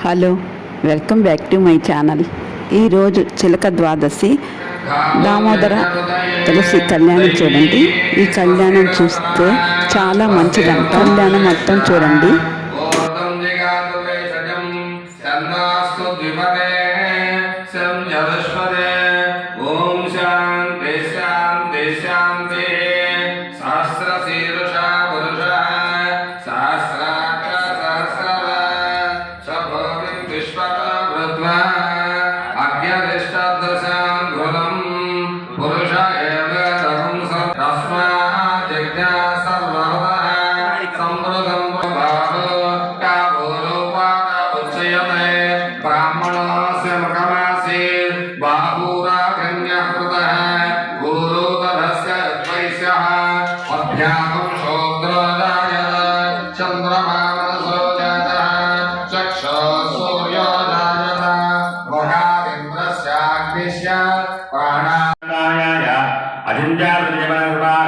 Hello, welcome back to my channel. ఈరోజు చిలక ద్వాదశి దామోదర తులసి కళ్యాణం చూడండి. ఈ కళ్యాణం చూస్తే చాలా మంచిదంట. కళ్యాణం మొత్తం చూడండి.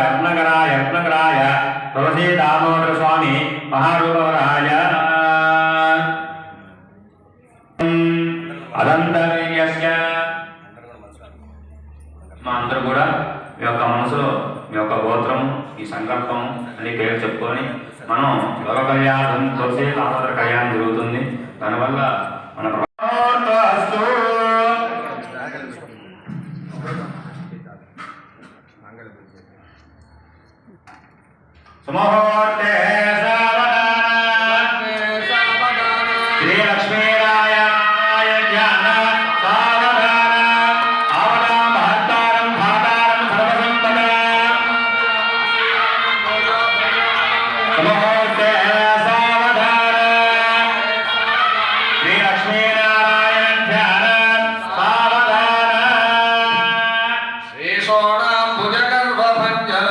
రత్నకరాయ తులసీ దామోదర స్వామి మహారూపవరాయ అదంతర్యస్య. మా అందరూ కూడా మీ యొక్క మనసులో మీ యొక్క గోత్రం, ఈ సంకల్పం అన్ని పేరు చెప్పుకొని మనం లోక కళ్యాణం, తులసి దామోదర కళ్యాణం జరుగుతుంది. దానివల్ల మన సుమహోర్తే శ్రీ లక్ష్మీరాయ ధ్యాన సావధాన ఆవనా మహత్తారం భాతారం సర్వసంపద. సుమహోర్తే సావధాన శ్రీ లక్ష్మీనారాయణ ధ్యాన సావధాన. శ్రీ సోణం భుజగర్భ భంజన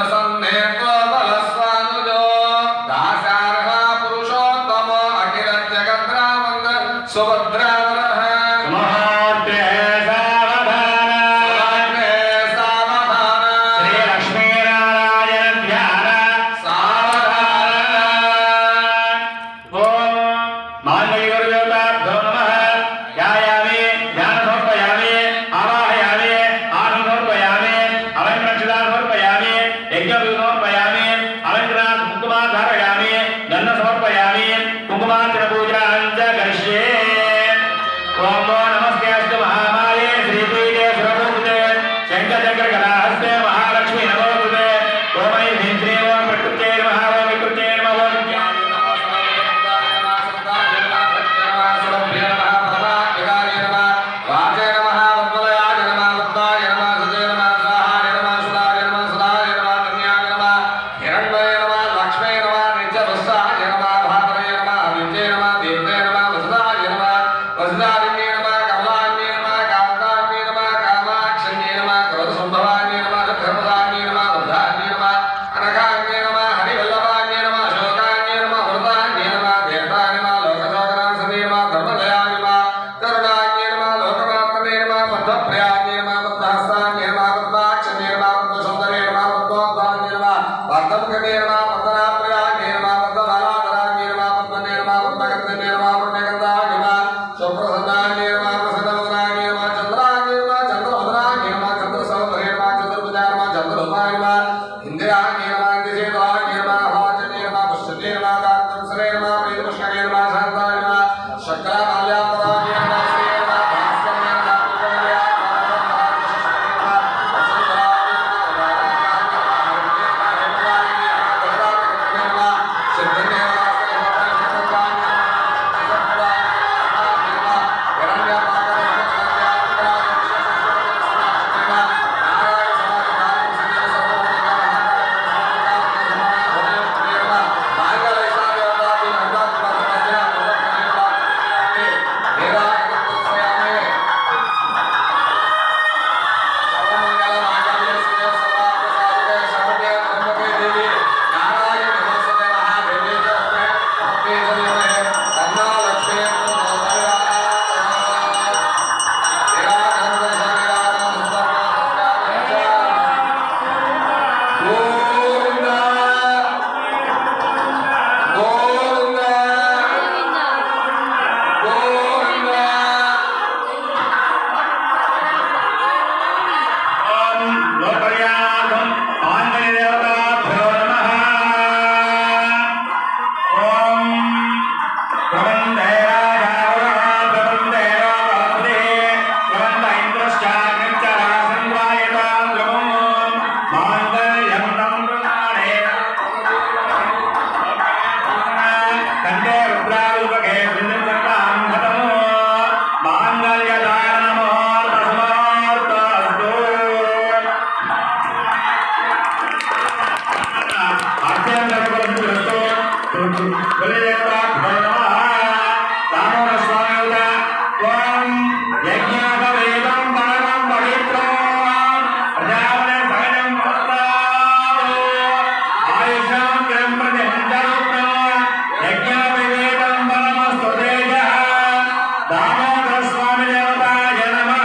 दामोदर स्वामी देवताय नमः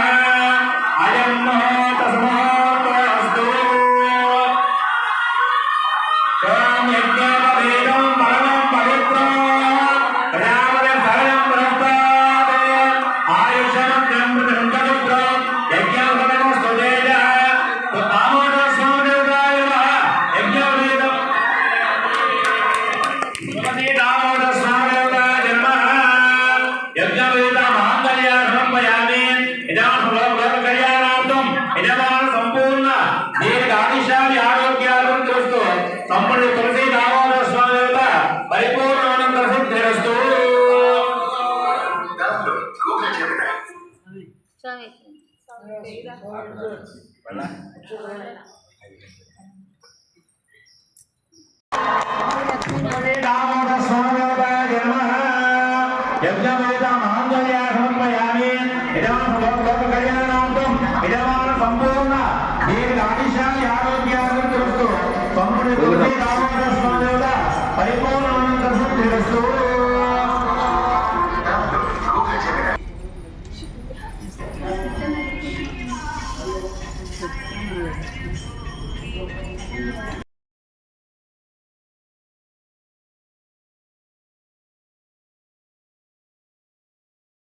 अयं मुहूर्तसमुहूर्तोऽस्तु त्वं यज्ञोपवीतं परमं पवित्रं प्रजापतिं सरलं पुरस्तात् आयुष्यमग्नं प्रतिसञ्चरित्रं यज्ञं समस्तु तेजः दामोदर स्वामी देवताय नमः यज्ञोपवीतं दामोदर स्वामी देवताय नमः यज्ञवेदा मांगल्य समर्पयामि इदं लोककल्याणार्थं यजमान संपूर्ण दीर्घायुष्यादि आरोग्याभिवृद्धिरस्तु संपूर्ण तुलसी दामोदर स्वामी देवता परिपूर्णानंद सिद्धिरस्तु दामोदर स्वामी देवताय नमः यज्ञवेदा मांगल्य समर्पयामि इदं लोककल्याणार्थं यजमान संपूर्ण दीर्घायुष्यादि आरोग्याभिवृद्धिरस्तु संपूर्ण तुलसी दामोदर स्वामी देवता परिपूर्णानंद सिद्धिरस्तु